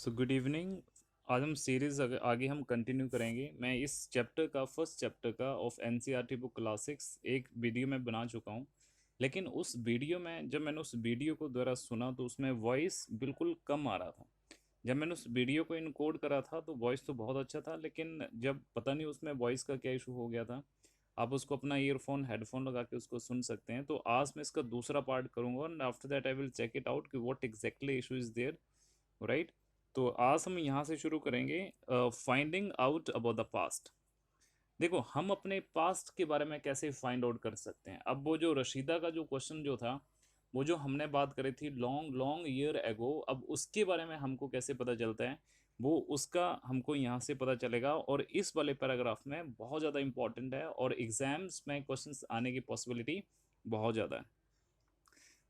So good evening. आज हम series आगे हम कंटिन्यू करेंगे। मैं इस चैप्टर का फर्स्ट चैप्टर का ऑफ एनसीईआरटी बुक क्लासिक्स एक वीडियो में बना चुका हूँ। लेकिन उस वीडियो में जब मैंने उस वीडियो को दोबारा सुना तो उसमें वॉइस बिल्कुल कम आ रहा था। जब मैंने उस वीडियो को इनकोड करा था तो वॉइस तो बहुत अच्छा था, लेकिन जब पता नहीं उसमें वॉइस का क्या इशू हो गया था। आप उसको अपना ईयरफोन हेडफोन लगा के उसको सुन सकते हैं। तो आज मैं इसका दूसरा पार्ट करूँगा and after that I will check it out कि what exactly issue is there, right. तो आज हम यहाँ से शुरू करेंगे finding out about the past. देखो, हम अपने पास्ट के बारे में कैसे फाइंड आउट कर सकते हैं। अब वो जो रशीदा का जो क्वेश्चन जो था, वो जो हमने बात करी थी लॉन्ग लॉन्ग ईयर एगो, अब उसके बारे में हमको कैसे पता चलता है, वो उसका हमको यहाँ से पता चलेगा। और इस वाले पैराग्राफ में बहुत ज़्यादा इंपॉर्टेंट है और एग्जाम्स में क्वेश्चंस आने की पॉसिबिलिटी बहुत ज़्यादा है।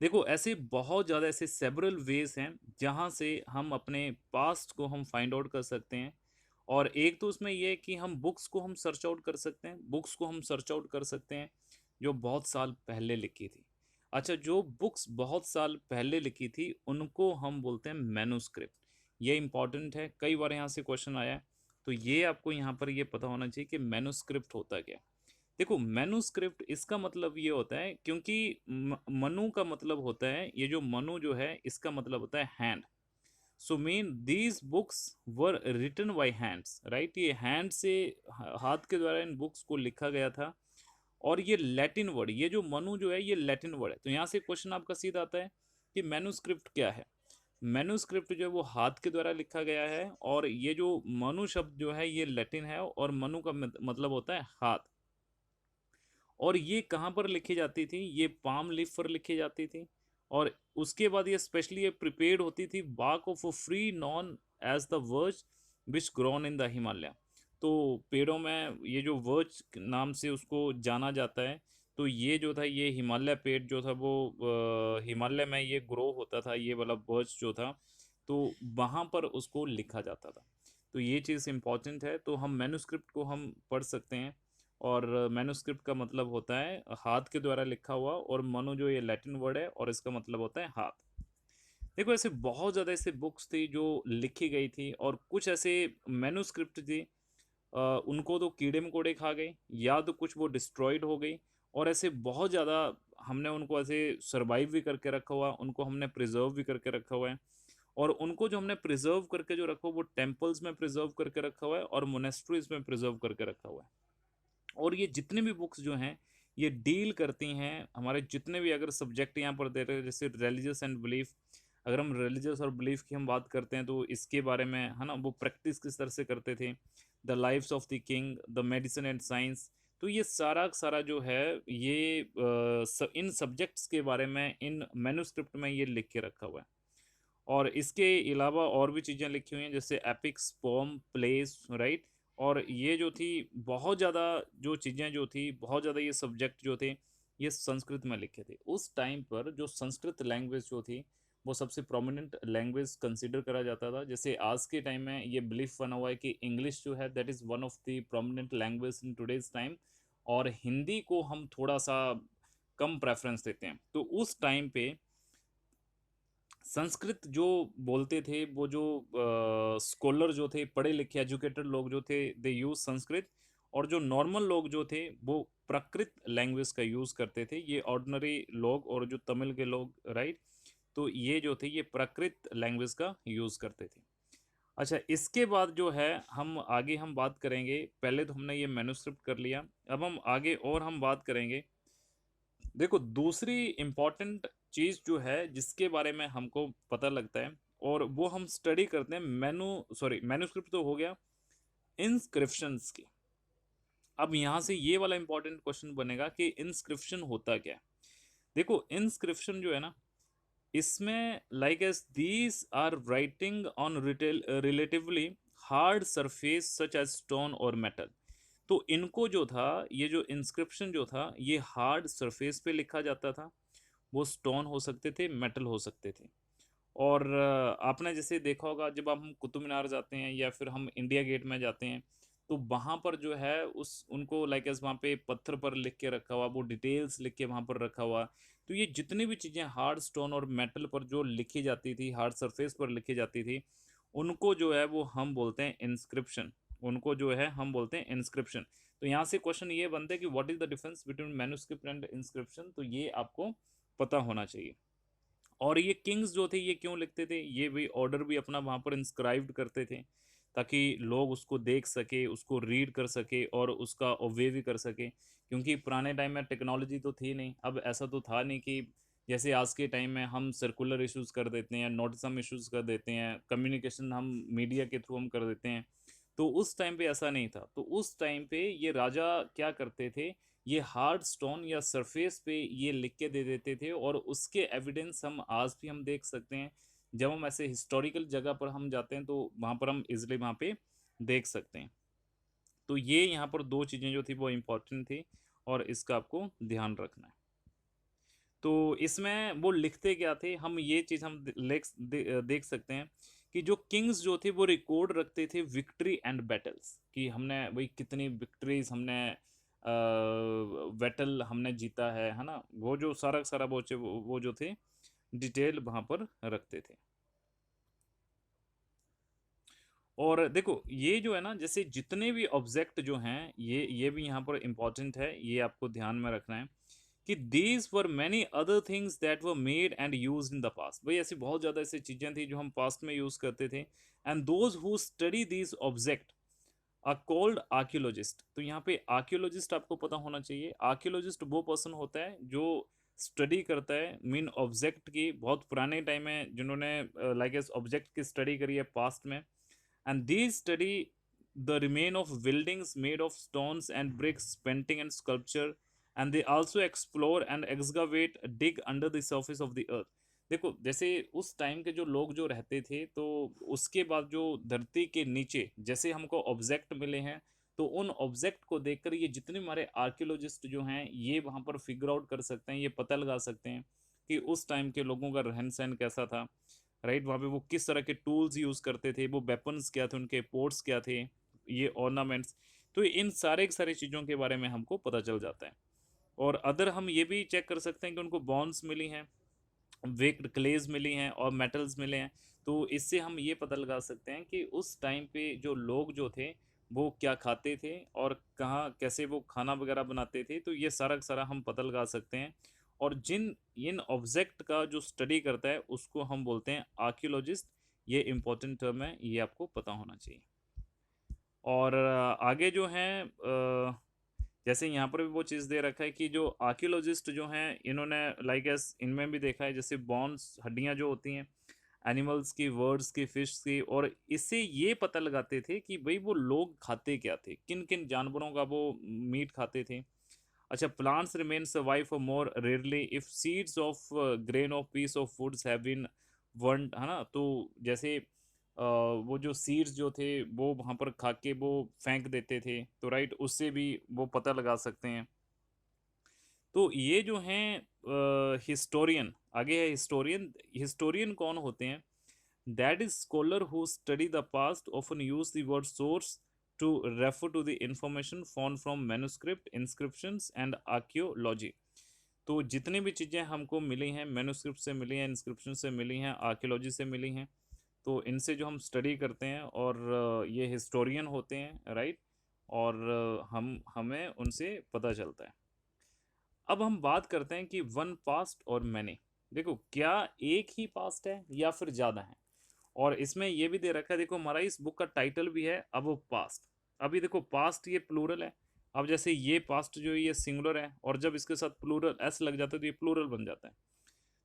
देखो, ऐसे बहुत ज़्यादा ऐसे सेवरल वेज हैं जहाँ से हम अपने पास्ट को हम फाइंड आउट कर सकते हैं। और एक तो उसमें यह है कि हम बुक्स को हम सर्च आउट कर सकते हैं, बुक्स को हम सर्च आउट कर सकते हैं जो बहुत साल पहले लिखी थी। अच्छा, जो बुक्स बहुत साल पहले लिखी थी उनको हम बोलते हैं मैन्युस्क्रिप्ट। ये इंपॉर्टेंट है, कई बार यहाँ से क्वेश्चन आया है। तो ये आपको यहाँ पर ये पता होना चाहिए कि मैन्युस्क्रिप्ट होता क्या है। देखो, मैन्युस्क्रिप्ट इसका मतलब ये होता है, क्योंकि मनु का मतलब होता है, ये जो मनु जो है इसका मतलब होता है hand. So mean these books were written by hands, right. ये हैंड से, हाथ के द्वारा इन बुक्स को लिखा गया था। और ये लैटिन वर्ड, ये जो मनु जो है ये लैटिन वर्ड है। तो यहाँ से क्वेश्चन आपका सीधा आता है कि मैन्युस्क्रिप्ट क्या है। मैन्युस्क्रिप्ट जो है वो हाथ के द्वारा लिखा गया है, और ये जो मनु शब्द जो है ये लैटिन है, और मनु का मतलब होता है हाथ। और ये कहाँ पर लिखी जाती थी, ये पाम लीफ पर लिखी जाती थी। और उसके बाद ये स्पेशली ये प्रिपेयर्ड होती थी bark of a tree known as the birch which grown in the Himalaya. तो पेड़ों में ये जो वर्ज नाम से उसको जाना जाता है। तो ये जो था, ये हिमालय पेड़ जो था वो हिमालय में ये ग्रो होता था, ये वाला वर्ज जो था। तो वहाँ पर उसको लिखा जाता था। तो ये चीज़ इम्पॉर्टेंट है। तो हम मैन्युस्क्रिप्ट को हम पढ़ सकते हैं। और मैन्युस्क्रिप्ट का मतलब होता है हाथ के द्वारा लिखा हुआ, और मनु जो ये लैटिन वर्ड है और इसका मतलब होता है हाथ। देखो, ऐसे बहुत ज़्यादा ऐसे बुक्स थी जो लिखी गई थी, और कुछ ऐसे मैन्युस्क्रिप्ट थी उनको तो कीड़े मकोड़े खा गए, या तो कुछ वो डिस्ट्रॉयड हो गई। और ऐसे बहुत ज़्यादा हमने उनको ऐसे सरवाइव भी करके रखा हुआ, उनको हमने प्रिजर्व भी करके रखा हुआ है। और उनको जो हमने प्रिजर्व करके जो रखा हुआ वो टेम्पल्स में प्रिजर्व करके रखा हुआ है, और मोनेस्ट्रीज में प्रिजर्व करके रखा हुआ है। और ये जितने भी बुक्स जो हैं ये डील करती हैं हमारे जितने भी अगर सब्जेक्ट यहाँ पर दे रहे हैं, जैसे रिलीजियस एंड बिलीफ। अगर हम रिलीजियस और बिलीफ की हम बात करते हैं तो इसके बारे में है ना, वो प्रैक्टिस किस तरह से करते थे, the lives of the king, the medicine and science. तो ये सारा सारा जो है ये इन सब्जेक्ट्स के बारे में इन मैन्युस्क्रिप्ट में ये लिख के रखा हुआ है। और इसके अलावा और भी चीज़ें लिखी हुई हैं, जैसे एपिक्स, पोम, प्लेस, राइट। और ये जो थी बहुत ज़्यादा, जो चीज़ें जो थी बहुत ज़्यादा, ये सब्जेक्ट जो थे ये संस्कृत में लिखे थे। उस टाइम पर जो संस्कृत लैंग्वेज जो थी वो सबसे प्रोमिनेंट लैंग्वेज कंसिडर करा जाता था। जैसे आज के टाइम में ये बिलीफ बना हुआ है कि इंग्लिश जो है that is one of the prominent language in today's time, और हिंदी को हम थोड़ा सा कम प्रेफरेंस देते हैं। तो उस टाइम पे संस्कृत जो बोलते थे, वो जो स्कॉलर जो थे, पढ़े लिखे एजुकेटेड लोग जो थे, दे यूज संस्कृत। और जो नॉर्मल लोग जो थे वो प्राकृत लैंग्वेज का यूज़ करते थे, ये ऑर्डिनरी लोग और जो तमिल के लोग, राइट। तो ये जो थे ये प्राकृत लैंग्वेज का यूज़ करते थे। अच्छा, इसके बाद जो है हम आगे हम बात करेंगे। पहले तो हमने ये मैन्युस्क्रिप्ट कर लिया, अब हम आगे और हम बात करेंगे। देखो, दूसरी इम्पॉर्टेंट चीज़ जो है जिसके बारे में हमको पता लगता है और वो हम स्टडी करते हैं, मैन्युस्क्रिप्ट तो हो गया, इंस्क्रिप्शंस की। अब यहाँ से ये वाला इम्पॉर्टेंट क्वेश्चन बनेगा कि इंस्क्रिप्शन होता क्या है। देखो, इंस्क्रिप्शन जो है ना, इसमें like as these are writing on relatively hard surface such as stone और मेटल। तो इनको जो था, ये जो इंस्क्रिप्शन जो था ये हार्ड सरफेस पे लिखा जाता था। वो स्टोन हो सकते थे, मेटल हो सकते थे। और आपने जैसे देखा होगा जब हम कुतुब मीनार जाते हैं या फिर हम इंडिया गेट में जाते हैं, तो वहाँ पर जो है उस उनको लाइक एस वहाँ पे पत्थर पर लिख के रखा हुआ, वो डिटेल्स लिख के वहाँ पर रखा हुआ। तो ये जितनी भी चीज़ें हार्ड स्टोन और मेटल पर जो लिखी जाती थी, हार्ड सरफेस पर लिखी जाती थी, उनको जो है वो हम बोलते हैं इंस्क्रिप्शन, उनको जो है हम बोलते हैं इंस्क्रिप्शन। तो यहाँ से क्वेश्चन ये बनता है कि what is the difference between manuscript and inscription, तो ये आपको पता होना चाहिए। और ये किंग्स जो थे ये क्यों लिखते थे, ये भी ऑर्डर भी अपना वहाँ पर इंस्क्राइब्ड करते थे ताकि लोग उसको देख सके, उसको रीड कर सके और उसका ओबे भी कर सके। क्योंकि पुराने टाइम में टेक्नोलॉजी तो थी नहीं, अब ऐसा तो था नहीं कि जैसे आज के टाइम में हम सर्कुलर इश्यूज कर देते हैं, नोटिस हम इश्यूज कर देते हैं, कम्युनिकेशन हम मीडिया के थ्रू हम कर देते हैं। तो उस टाइम पे ऐसा नहीं था। तो उस टाइम पे ये राजा क्या करते थे, ये हार्ड स्टोन या सरफेस पे ये लिख के दे देते थे, और उसके एविडेंस हम आज भी हम देख सकते हैं। जब हम ऐसे हिस्टोरिकल जगह पर हम जाते हैं तो वहाँ पर हम इजिली वहाँ पे देख सकते हैं। तो ये यहाँ पर दो चीज़ें जो थी वो इम्पोर्टेंट थी, और इसका आपको ध्यान रखना है। तो इसमें वो लिखते क्या थे, हम ये चीज़ हम देख सकते हैं कि जो किंग्स जो थे वो रिकॉर्ड रखते थे विक्ट्री एंड बैटल्स, कि हमने वही कितनी विक्ट्रीज हमने बैटल हमने जीता है ना, वो जो सारा का सारा वो जो थे डिटेल वहाँ पर रखते थे। और देखो ये जो है ना, जैसे जितने भी ऑब्जेक्ट जो हैं ये भी यहाँ पर इम्पोर्टेंट है, ये आपको ध्यान में रखना है कि these were many other things that were made and use in the past. भाई ऐसी बहुत ज़्यादा ऐसी चीज़ें थी जो हम पास्ट में यूज़ करते थे। And those who study these object are called archaeologist. तो यहाँ पे आर्कियोलॉजिस्ट आपको पता होना चाहिए। आर्कियोलॉजिस्ट वो पर्सन होता है जो स्टडी करता है मीन ऑब्जेक्ट की, बहुत पुराने टाइम में जिन्होंने लाइक ऑब्जेक्ट की स्टडी करी है पास्ट में। And these study the remain of buildings made of stones and bricks, painting and sculpture, and they also explore and excavate, dig under the surface of the earth। देखो जैसे उस time के जो लोग जो रहते थे, तो उसके बाद जो धरती के नीचे जैसे हमको ऑब्जेक्ट मिले हैं, तो उन ऑब्जेक्ट को देखकर ये जितने हमारे आर्कियोलॉजिस्ट जो हैं ये वहाँ पर फिगर आउट कर सकते हैं, ये पता लगा सकते हैं कि उस टाइम के लोगों का रहन सहन कैसा था, राइट। वहाँ पे वो किस तरह के टूल्स यूज़ करते थे, वो वेपन्स क्या थे, उनके पोर्ट्स क्या थे, ये ऑर्नामेंट्स। तो इन सारे के सारी चीज़ों के बारे में हमको पता चल जाता है। और अदर हम ये भी चेक कर सकते हैं कि उनको बॉन्स मिली हैं, वेक्ड क्लेज मिली हैं और मेटल्स मिले हैं। तो इससे हम ये पता लगा सकते हैं कि उस टाइम पे जो लोग जो थे वो क्या खाते थे और कहाँ कैसे वो खाना वगैरह बनाते थे। तो ये सारा का सारा हम पता लगा सकते हैं। और जिन इन ऑब्जेक्ट का जो स्टडी करता है उसको हम बोलते हैं आर्कियोलॉजिस्ट। ये इंपॉर्टेंट टर्म है, ये आपको पता होना चाहिए। और आगे जो हैं जैसे यहाँ पर भी वो चीज़ दे रखा है कि जो आर्कियोलॉजिस्ट जो हैं इन्होंने लाइक एस इनमें भी देखा है, जैसे बॉन्स हड्डियाँ जो होती हैं एनिमल्स की, वर्ड्स की, फिश की, और इससे ये पता लगाते थे कि भाई वो लोग खाते क्या थे, किन किन जानवरों का वो मीट खाते थे। अच्छा, plants remain survive for more rarely if seeds of grain of piece of foods have been worn, है ना। तो जैसे वो जो सीड्स जो थे वो वहाँ पर खा के वो फेंक देते थे, तो राइट उससे भी वो पता लगा सकते हैं। तो ये जो हैं हिस्टोरियन, आगे है हिस्टोरियन। हिस्टोरियन कौन होते हैं? That is scholar who study the past often use the word source to refer to the information found from manuscript, inscriptions and archaeology. तो जितनी भी चीज़ें हमको मिली हैं मैन्युस्क्रिप्ट से मिली हैं, इंस्क्रिप्शन से मिली हैं, आर्कियोलॉजी से मिली हैं, तो इनसे जो हम स्टडी करते हैं और ये हिस्टोरियन होते हैं, राइट। और हम हमें उनसे पता चलता है। अब हम बात करते हैं कि वन पास्ट और मैनी। देखो क्या एक ही पास्ट है या फिर ज़्यादा है? और इसमें ये भी दे रखा है, देखो हमारा इस बुक का टाइटल भी है अब पास्ट। अभी देखो पास्ट ये प्लूरल है। अब जैसे ये पास्ट जो है ये सिंगुलर है, और जब इसके साथ प्लूरल एस लग जाता है तो ये प्लूरल बन जाता है।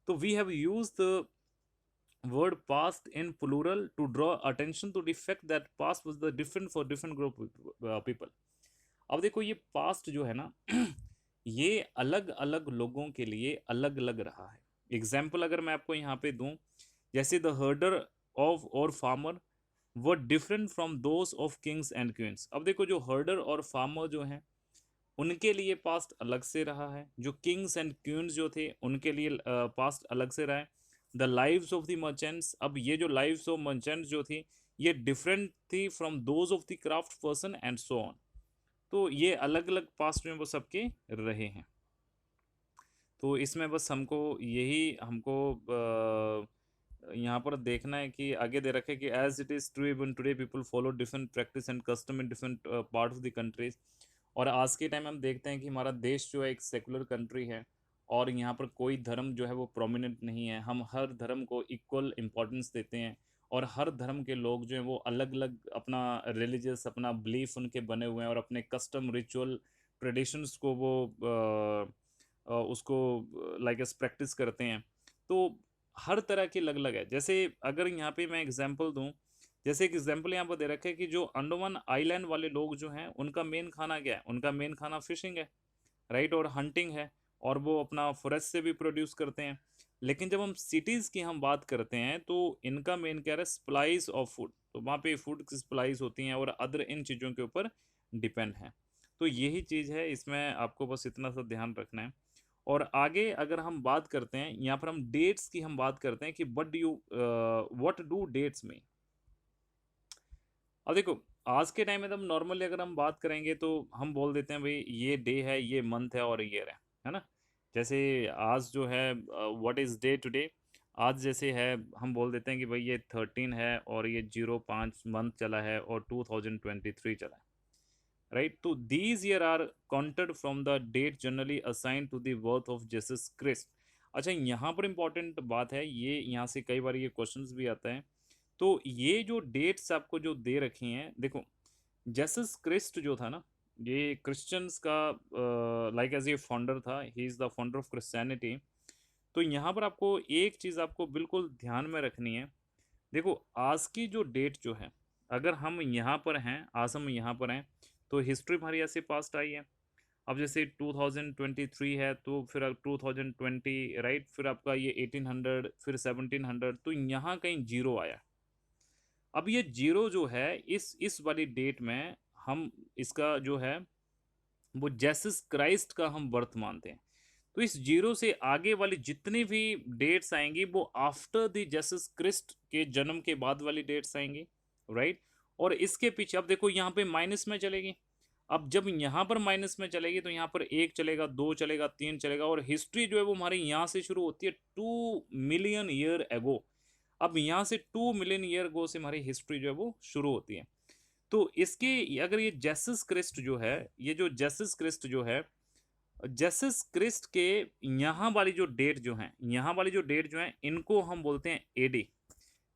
तो we have use the word past in plural to draw attention to the fact that past was the different for different group people। अब देखो ये पास्ट जो है ना ये अलग अलग लोगों के लिए अलग अलग रहा है। एग्जाम्पल अगर मैं आपको यहाँ पे दूं, जैसे द हर्डर ऑफ और फार्मर वो different from those of Kings and queen's. अब देखो जो हर्डर और फार्मर जो हैं उनके लिए पास्ट अलग से रहा है, जो किंग्स एंड क्वींस जो थे उनके लिए पास्ट अलग से रहा है। The lives of the merchants, अब ये जो लाइव्स ऑफ मर्चेंट्स जो थी ये डिफरेंट थी from those of the craft person and so on. तो ये अलग अलग पास्ट में वो सबके रहे हैं। तो इसमें बस हमको यही हमको यहाँ पर देखना है कि आगे दे रखे कि as it is true even today people follow different practice and custom in different part of the countries. और आज के टाइम हम देखते हैं कि हमारा देश जो है एक सेकुलर कंट्री है, और यहाँ पर कोई धर्म जो है वो प्रोमिनेंट नहीं है। हम हर धर्म को इक्वल इम्पोर्टेंस देते हैं, और हर धर्म के लोग जो हैं वो अलग अलग अपना रिलीजियस अपना बिलीफ उनके बने हुए हैं, और अपने कस्टम रिचुअल ट्रेडिशंस को वो उसको लाइक एस प्रैक्टिस करते हैं। तो हर तरह की अलग अलग है। जैसे अगर यहाँ पे मैं एग्जांपल दूं, जैसे एक एग्जांपल यहाँ पर दे रखा है कि जो अंडमान आइलैंड वाले लोग जो हैं उनका मेन खाना क्या है, उनका मेन खाना फिशिंग है, राइट, और हंटिंग है, और वो अपना फॉरेस्ट से भी प्रोड्यूस करते हैं। लेकिन जब हम सिटीज़ की हम बात करते हैं तो इनका मेन क्या है, सप्लाईज ऑफ फूड, तो वहाँ पे फूड की सप्लाईज होती हैं और अदर इन चीज़ों के ऊपर डिपेंड है। तो यही चीज़ है, इसमें आपको बस इतना सा ध्यान रखना है। और आगे अगर हम बात करते हैं, यहाँ पर हम डेट्स की हम बात करते हैं कि व्हाट डू डेट्स में। अब देखो, आज के टाइम में तो हम नॉर्मली अगर हम बात करेंगे तो हम बोल देते हैं भाई ये डे है, ये मंथ है, और ईयर है ना। जैसे आज जो है व्हाट इज डे टुडे, आज जैसे है हम बोल देते हैं कि भाई ये 13 है, और ये 05 मंथ चला है, और 2023 चला है, राइट। तो these year are counted from the date generally assign to the birth of Jesus Christ. अच्छा, यहाँ पर इंपॉर्टेंट बात है, ये यहाँ से कई बार ये क्वेश्चंस भी आता है। तो ये जो डेट्स आपको जो दे रखी हैं, देखो, जेसस क्रिस्ट जो था ना, ये क्रिश्चियंस का लाइक एज ये फाउंडर था, he is the founder of Christianity. तो यहाँ पर आपको एक चीज़ आपको बिल्कुल ध्यान में रखनी है। देखो, आज की जो डेट जो है, अगर हम यहाँ पर हैं, आज हम यहाँ पर हैं, तो हिस्ट्री हमारी ऐसे पास्ट आई है। अब जैसे 2023 है, तो फिर 2020, राइट, फिर आपका ये 1800, फिर 1700, तो यहाँ कहीं जीरो आया। अब ये जीरो जो है, इस वाली डेट में हम इसका जो है वो जेसस क्राइस्ट का हम बर्थ मानते हैं। तो इस जीरो से आगे वाली जितनी भी डेट्स आएंगी वो आफ्टर द जेसस क्रिस्ट के जन्म के बाद वाली डेट्स आएंगी, राइट। और इसके पीछे अब देखो यहाँ पे माइनस में चलेगी। अब जब यहाँ पर माइनस में चलेगी तो यहाँ पर एक चलेगा, दो चलेगा, तीन चलेगा, और हिस्ट्री जो है वो हमारे यहाँ से शुरू होती है 2 मिलियन ईयर एगो। अब यहाँ से 2 मिलियन ईयर गो से हमारी हिस्ट्री जो है वो शुरू होती है। तो इसके अगर ये जेसस क्रिस्ट जो है, ये जो जेसस क्रिस्ट जो है, जेसस क्रिस्ट के यहाँ वाली जो डेट जो है, यहाँ वाली जो डेट जो है, इनको हम बोलते हैं AD.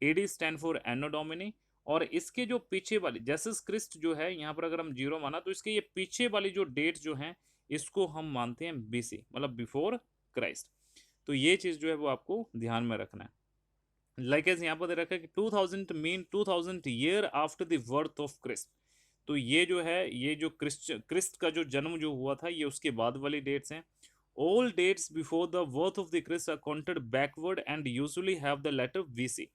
AD stand for anno domini. और इसके जो पीछे वाली जेसस क्रिस्ट जो है, यहाँ पर अगर हम जीरो माना तो इसके ये पीछे वाली जो डेट जो है, इसको हम मानते हैं बीसी, मतलब बिफोर क्राइस्ट। तो ये चीज़ जो है वो आपको ध्यान में रखना है। लाइक एज यहाँ पर दे रखा है कि 2000 mean 2000 year after the birth of Christ. तो ये जो है, ये जो क्रिस्ट का जो जन्म जो हुआ था, ये उसके बाद वाली डेट्स हैं। All dates before the birth of the Christ are counted backward and usually have the letter BC.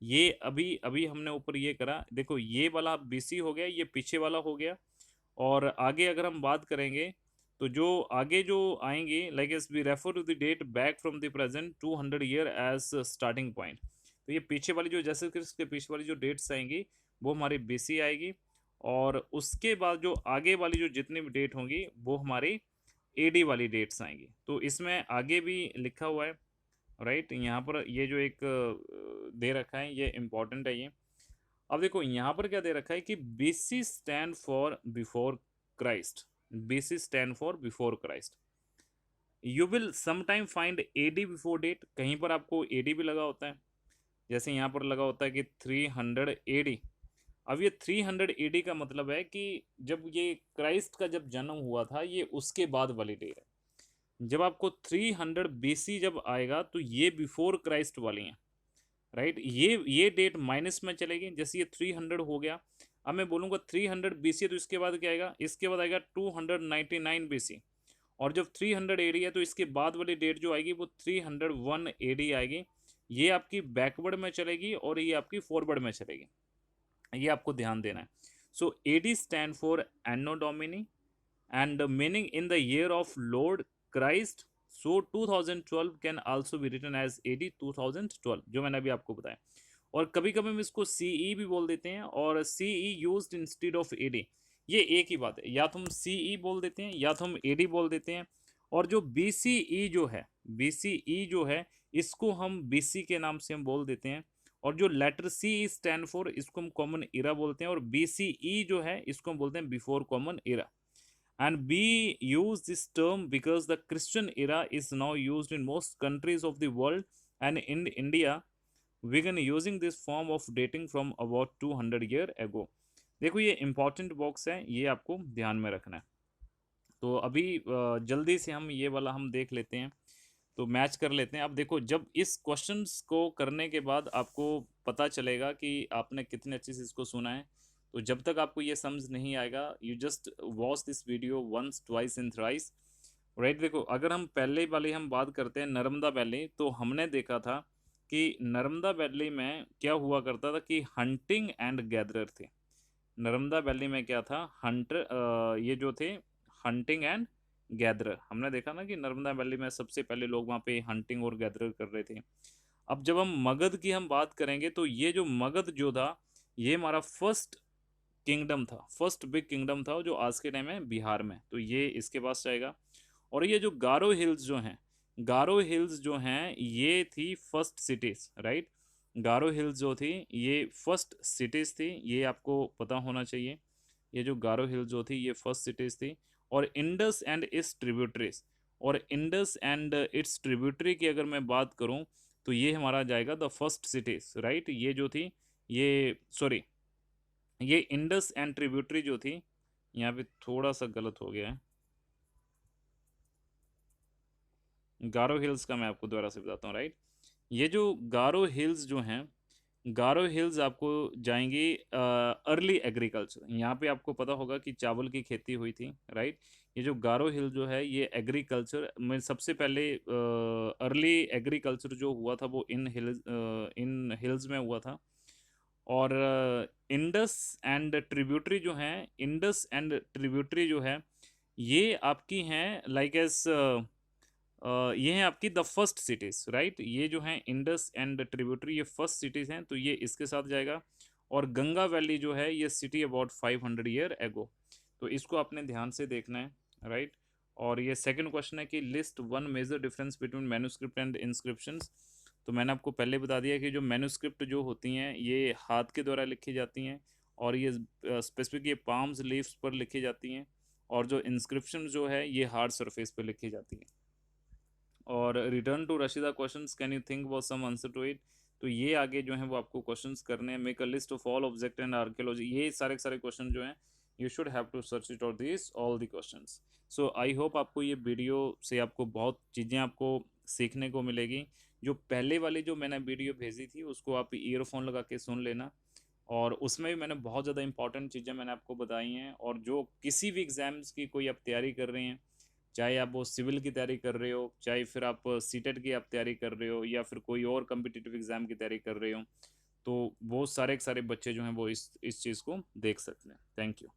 ये अभी अभी हमने ऊपर ये करा, देखो ये वाला बीसी हो गया, ये पीछे वाला हो गया। और आगे अगर हम बात करेंगे तो जो आगे जो आएंगे, like as we refer to the date back from the present 200 year as starting point. तो ये पीछे वाली जो जैसे क्रिस्ट के पीछे वाली जो डेट्स आएंगी वो हमारी बीसी आएगी। और उसके बाद जो आगे वाली जो जितनी भी डेट होंगी वो हमारी एडी वाली डेट्स आएंगी। तो इसमें आगे भी लिखा हुआ है, राइट। यहाँ पर ये जो एक दे रखा है, ये इंपॉर्टेंट है ये। अब देखो यहाँ पर क्या दे रखा है कि BC stand for before Christ. BC stand for before Christ. You will sometime find AD before date, कहीं पर आपको एडी भी लगा होता है। जैसे यहाँ पर लगा होता है कि 300 एडी। अब ये 300 एडी का मतलब है कि जब ये क्राइस्ट का जब जन्म हुआ था, ये उसके बाद वाली डेट है। जब आपको 300 बीसी जब आएगा तो ये बिफोर क्राइस्ट वाली हैं, राइट। ये डेट माइनस में चलेगी। जैसे ये 300 हो गया, अब मैं बोलूँगा 300 बीसी, तो इसके बाद क्या आएगा, इसके बाद आएगा 299 बीसी। और जब 300 एडी है तो इसके बाद वाली डेट जो आएगी वो 301 एडी आएगी। ये आपकी बैकवर्ड में चलेगी और ये आपकी फॉरवर्ड में चलेगी, ये आपको ध्यान देना है। So AD stand for anno domini and meaning in the year of lord Christ. So 2012 can also be written as AD 2012, जो मैंने अभी आपको बताया। और कभी कभी हम इसको सीई भी बोल देते हैं, और CE used instead of AD. ये एक ही बात है, या तो हम सीई बोल देते हैं या तो हम एडी बोल देते हैं। और जो बीसीई जो है, बीसीई जो है, इसको हम बीसी के नाम से हम बोल देते हैं। और जो लेटर सी स्टैंड फॉर, इसको हम कॉमन इरा बोलते हैं। और बीसीई जो है इसको हम बोलते हैं before common Ira. And we use this term because the Christian era is now used in most countries of the world, and in India began using this form of dating from about 200 year ago। देखो ये important box है, ये आपको ध्यान में रखना है। तो अभी जल्दी से हम ये वाला हम देख लेते हैं, तो मैच कर लेते हैं। अब देखो, जब इस क्वेश्चंस को करने के बाद आपको पता चलेगा कि आपने कितने अच्छे से इसको सुना है। तो जब तक आपको ये समझ नहीं आएगा, you just watch this video once twice and thrice, right. देखो, अगर हम पहले वाली हम बात करते हैं नर्मदा वैली, तो हमने देखा था कि नर्मदा वैली में क्या हुआ करता था कि हंटिंग एंड गैदरर थे। नर्मदा वैली में क्या था, हंटर, ये जो थे हंटिंग एंड गैदरर। हमने देखा ना कि नर्मदा वैली में सबसे पहले लोग वहाँ पे हंटिंग और गैदरर कर रहे थे। अब जब हम मगध की हम बात करेंगे, तो ये जो मगध जो था, ये हमारा फर्स्ट किंगडम था, फर्स्ट बिग किंगडम था, जो आज के टाइम में बिहार में, तो ये इसके पास जाएगा। और ये जो गारो हिल्स जो हैं, गारो हिल्स जो हैं ये थी फर्स्ट सिटीज, राइट। गारो हिल्स जो थी ये फर्स्ट सिटीज थी, ये आपको पता होना चाहिए। ये जो गारो हिल्स जो थी ये फर्स्ट सिटीज थी। और इंडस एंड इट्स ट्रिब्यूटरीज, और इंडस एंड इट्स ट्रिब्यूटरी की अगर मैं बात करूं, तो ये हमारा जाएगा द फर्स्ट सिटीज, राइट। ये जो थी, ये सॉरी, ये इंडस एंड ट्रिब्यूटरी जो थी, यहाँ पे थोड़ा सा गलत हो गया है। गारो हिल्स का मैं आपको दोबारा से बताता हूँ, राइट। ये जो गारो हिल्स जो हैं, गारो हिल्स आपको जाएंगी अर्ली एग्रीकल्चर। यहाँ पे आपको पता होगा कि चावल की खेती हुई थी, राइट। ये जो गारो हिल जो है ये एग्रीकल्चर में सबसे पहले अर्ली एग्रीकल्चर जो हुआ था वो इन हिल्स में हुआ था। और इंडस एंड ट्रिब्यूटरी जो है, इंडस एंड ट्रिब्यूटरी जो है ये आपकी हैं लाइक एस, ये हैं आपकी द फर्स्ट सिटीज, राइट। ये जो हैं इंडस एंड ट्रिब्यूटरी, ये फर्स्ट सिटीज हैं, तो ये इसके साथ जाएगा। और गंगा वैली जो है ये सिटी अबाउट 500 ईयर एगो, तो इसको आपने ध्यान से देखना है, राइट। और ये सेकंड क्वेश्चन है कि list one major difference between manuscript and inscriptions. तो मैंने आपको पहले बता दिया कि जो मैन्युस्क्रिप्ट जो होती हैं ये हाथ के द्वारा लिखी जाती हैं, और ये स्पेसिफिक ये पाम्स लीव्स पर लिखी जाती हैं। और जो इंस्क्रिप्शन जो है ये हार्ड सरफेस पर लिखी जाती है। और रिटर्न टू रशीदा questions, can you think about some answer to it. तो ये आगे जो है वो आपको क्वेश्चंस करने हैं। Make a list of all object and archaeology, ये सारे सारे क्वेश्चन जो हैं you should have to search it out this all the questions. So I hope आपको ये वीडियो से आपको बहुत चीज़ें आपको सीखने को मिलेगी। जो पहले वाली जो मैंने वीडियो भेजी थी उसको आप ईयरफोन लगा के सुन लेना, और उसमें भी मैंने बहुत ज़्यादा इंपॉर्टेंट चीज़ें मैंने आपको बताई हैं। और जो किसी भी एग्ज़ाम्स की कोई आप तैयारी कर रहे हैं, चाहे आप वो सिविल की तैयारी कर रहे हो, चाहे फिर आप सीटेट की आप तैयारी कर रहे हो, या फिर कोई और कम्पिटिटिव एग्जाम की तैयारी कर रहे हो, तो वो सारे के सारे बच्चे जो हैं वो इस चीज़ को देख सकते हैं। Thank you.